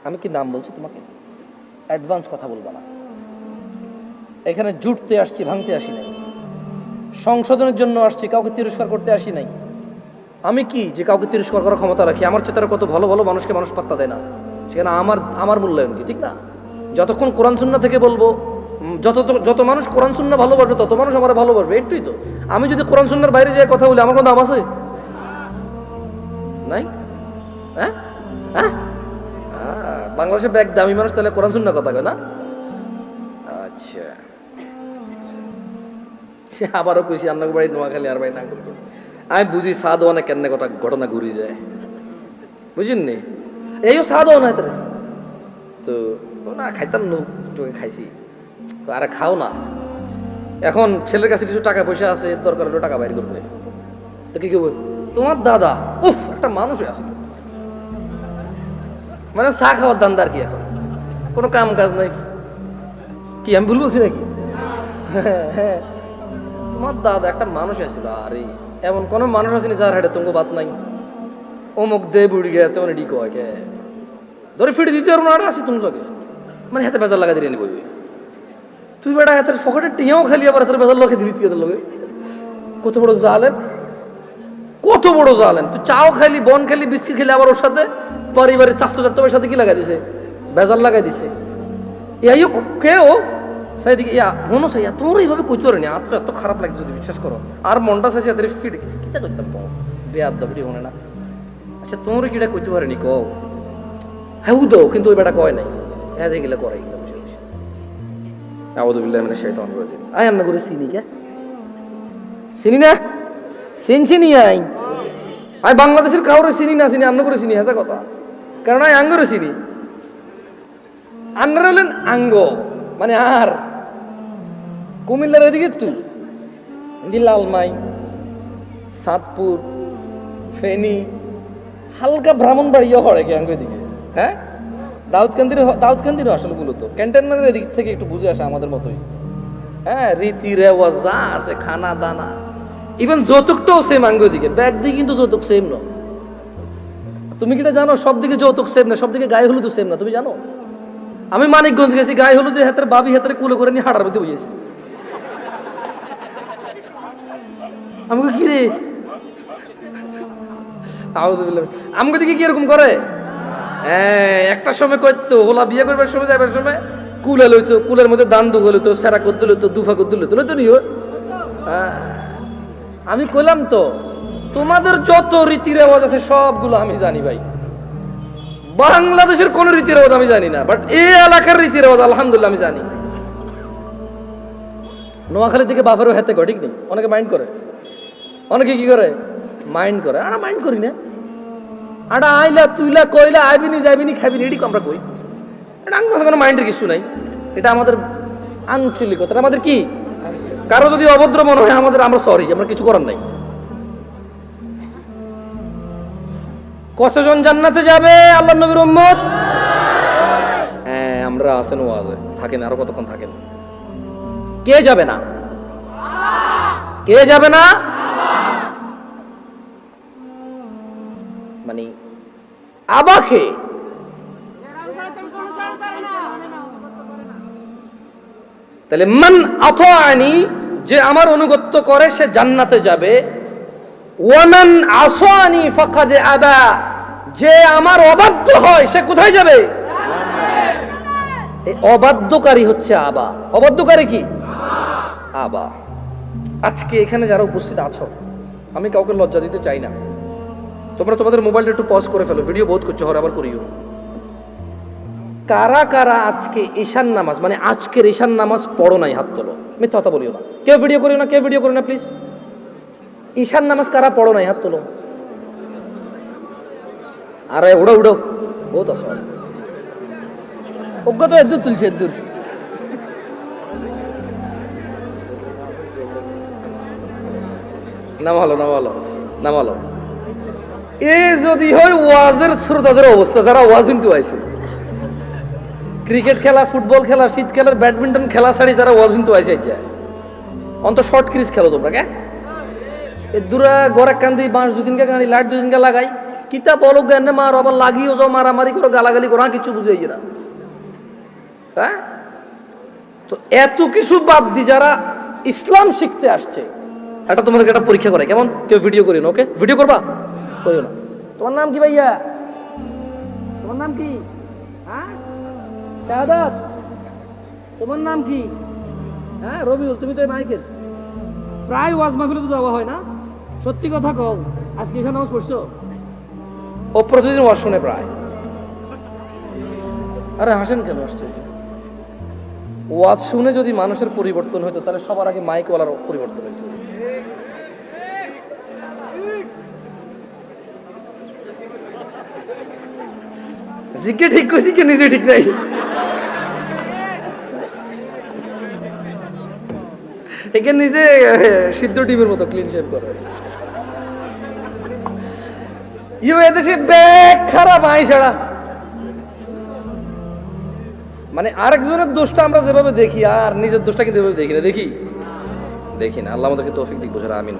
আমি কি নাম বলছি তোমাকে? অ্যাডভান্স কথা বলবা না। এখানে জুটতে আসছি, ভাঙতে আসি নাই। সংশোধনের জন্য আসছি, কাউকে তিরস্কার করতে আসি নাই। আমি কি যে কাউকে তিরস্কার করার ক্ষমতা রাখি? আমার চেয়ে তারা কত ভালো ভালো মানুষকে মানুষ পাত্তা দেয় না। সেখানে আমার মূল্যায়ন কি? ঠিক না? যতক্ষণ কোরআন সুন্নাহ থেকে বলবো, যত মানুষ কোরআন সুন্নাহ ভালোবাসবে তত মানুষ আমার ভালোবাসবে। একটুই তো। আমি যদি কোরআন সুন্নাহর বাইরে যাই কথা বলি, আমার কোনো দাম আছে? নাই। হ্যাঁ হ্যাঁ, বাংলাদেশে ব্যাগ দামি মানুষ তাহলে কোরআন সুন্নাহ কথা কয় না? আচ্ছা, আবারও কইছি আন্নার বাড়ি নোয়াখালী আর বাড়ি না করবো। আমি বুঝি সাদওয়ানে কেন ঘটনা ঘুরি যায়, বুঝিনি? এইও সাদওয়ান হয় তো না খাইতাম, তোকে খাইছি। আরে খাও না। এখন ছেলের কাছে কিছু টাকা পয়সা আছে, দরকার হলো টাকা বাইর করবে, তো কি করবো? তোমার দাদা উফ একটা মানুষ আছে, মানে চা খাওয়ার দান্দার কি? এখন কোনো কাম কাজ নাই কি? আমি ভুল বলছি নাকি? হ্যাঁ, তোমার দাদা একটা মানুষ আসছিল। আরে এমন কোন মানুষ আসেনি যার হাটে তোমাকে বাত নাই। অমুক দে বুড়ি গে তেমন এডি কয় কে ধরে ফিরে দিতে পারবো না আসি তুমি লোকে, মানে হাতে বেজার লাগা দিয়ে নিবি তুই বেটা। হাতের ফকটে টিয়াও খালি আবার হাতের বেজার লোকে দিলি তুই হাতের লোকে। কত বড় জালেম, কত বড় জালেম! তুই চাও খালি, বন খালি, বিস্কিট খেলি, আবার ওর সাথে পরিবারের 400-400 সাথে কি লাগাই দিছে? বেজার লাগাই দিছে। ইয়াইও কেউ সাই দিকে ইয়া মনো সাই তোর এইভাবে কইতে পারেনি। আর তো এত খারাপ লাগছে যদি বিশ্বাস করো। আর মনটা চাইছে এদের ফিট কিটা করতাম তো বেয়াদ দাবি হনে না। আচ্ছা তোর কিটা কইতে পারেনি কও? হ্যাঁ উদো, কিন্তু ওই বেটা কয় নাই। হ্যাঁ দেখলে করে আউযু বিল্লাহি মিনাশ শাইতানির রাজিম। আয় আন্না করে চিনি কে? চিনি না? চিনি আই আই বাংলাদেশের কাউরে চিনি না, চিনি আন্না করে চিনি। হ্যাঁ কথা, কারণ আই আঙ্গরে চিনি। আন্নারা হলেন আঙ্গ, মানে আর কুমিল্লার এদিকে তুই লালমাই, সাতপুর, ফেনী, হালকা ব্রাহ্মণবাড়িয়া হড়ে কি আঙ্গ এদিকে। হ্যাঁ, দাউদকান্দির আসলে মূলত ক্যান্টনমেন্টের এদিক থেকে একটু বুঝে আসে আমাদের মতোই। হ্যাঁ, রীতি রেওয়াজ যা আছে, খানা দানা, ইভেন যৌতুকটাও সেম আঙ্গ দিকে। ব্যাগ দিকে কিন্তু যৌতুক সেম না। তুমি কিটা জানো? সব দিকে যৌতুক সেম না, সব দিকে গায়ে হলুদ সেম না। তুমি জানো? আমি মানিকগঞ্জ গেছি, গায়ে হলুদে হাতের বাবি হাতের কুলে করে নিয়ে হাঁটার মধ্যে বুঝেছি। আমাকে কি রে আমাকে দিকে কি এরকম করে? হ্যাঁ, একটা সময় করতো ওলা বিয়ে করবার সময়, যাবার সময় কুলে লইতো, কুলের মধ্যে দান দুগো লইতো, সেরা করতে লইতো, দুফা করতে লইতো, লইতো নিও। আমি কইলাম তো তোমাদের যত রীতি রেওয়াজ আছে সবগুলো আমি জানি ভাই। বাংলাদেশের কোন রীতি রেওয়াজ আমি জানি না, বাট এই এলাকার রীতি রেওয়াজ আলহামদুলিল্লাহ আমি জানি। নোয়াখালী থেকে বাফারও হেতে ঠিক নেই, অনেকে মাইন্ড করে, অনেকে কি করে মাইন্ড করে। আমরা মাইন্ড করি না। আটা আইলা তুইলা কইলা আইবিনি যাইবিনি খাইবিনি এটি আমরা কই, এটা আমার কোনো মাইন্ডের কিছু নাই। এটা আমাদের আঞ্চলিকতা, আমাদের কি। কারো যদি অভদ্র মনে হয় আমাদের, আমরা সরি, আমরা কিছু করার নাই। কতজন জান্নাতে যাবে আল্লাহর নবীর উম্মত? হ্যাঁ, আমরা আছেন ওয়াজে থাকেন, আরো কতক্ষণ থাকেন। কে যাবে না? কে যাবে না? মানে আবাকে তাহলে মান আতাআনি, যে আমার অনুগত্য করে সে জান্নাতে যাবে। ওয়ামান আসানি ফাকাদ আবা, যে আমার অবাধ্য হয় সে কোথায় যাবে? এই অবাধ্যকারী হচ্ছে আবা। অবাধ্যকারী কি? আবা। আজকে এখানে যারা উপস্থিত আছো, আমি কাউকে লজ্জা দিতে চাই না। তোমরা তোমাদের মোবাইলটা একটু পজ করে ফেলো, ভিডিও বহুত করছো, হর আবার করিও। কারা কারা আজকে ঈশান নামাজ, মানে আজকের ঈশান নামাজ পড়ো নাই? হাত তোলো। মিথ্যা কথা বলিও না। কেউ ভিডিও করিও না, কেউ ভিডিও করিও না প্লিজ। ঈশান নামাজ কারা পড়ো নাই? হাত তোলো। আরে উড়ো উড়ো, বহুত আসো। অজ্ঞ তো এদুর তুলছে, এদুর। নামালো নামালো নামালো। এ যদি হয় ওয়াজের শ্রোতাদের অবস্থা, যারা ওয়াজ কিন্তু আইছে, ক্রিকেট খেলা, ফুটবল খেলা, শীতকালের ব্যাডমিন্টন খেলা ছাড়ি যারা ওয়াজ কিন্তু আইছে, অন্ত শর্ট ক্রিজ খেলো তোমরা কে? এ দূরা গড়ে কান্দি বাঁশ 2-3 গাড়ি লাইট 2-3 লাগাই কিতা বলো জ্ঞান মার আবার লাগিও যাও, মারামারি করো, গালাগালি করো, কিছু বুঝাই না। হ্যাঁ, তো এত কিছু বাদ দি যারা ইসলাম শিখতে আসছে, এটা তোমাদেরকে একটা পরীক্ষা করে, কেমন? কেউ ভিডিও করি না, ওকে? ভিডিও করবা? করিও না। তোমার নাম কি ভাইয়া? তোমার নাম কি? হ্যাঁ, শাহাদাত। তোমার নাম কি? হ্যাঁ, রবিউল। তুমি তো মাইকেল, প্রায় ওয়াজ মাহফিলে তো যাওয়া হয় না? সত্যি কথা কও, আজকে এখানে নামাজ পড়ছো? ও প্রতিদিন ওয়াজ শুনে প্রায়। আরে হাসেন কেন? আসছে ওয়াজ শুনে যদি মানুষের পরিবর্তন হইতো তাহলে সবার আগে মাইকওয়ালার পরিবর্তন হইতো। জিকে ঠিক কইছি কি নিজে ঠিক নাই? একে নিজে সিদ্ধ ডিমের মতো ক্লিন শেভ করে। এদেশে ব্যাগ খারাপ আই ছাড়া, মানে আরেকজনের দোষটা আমরা যেভাবে দেখি আর নিজের দোষটা কিন্তু এভাবে দেখি না। দেখি না। আল্লাহ আমাদেরকে তৌফিক দিক বোঝার। আমিন।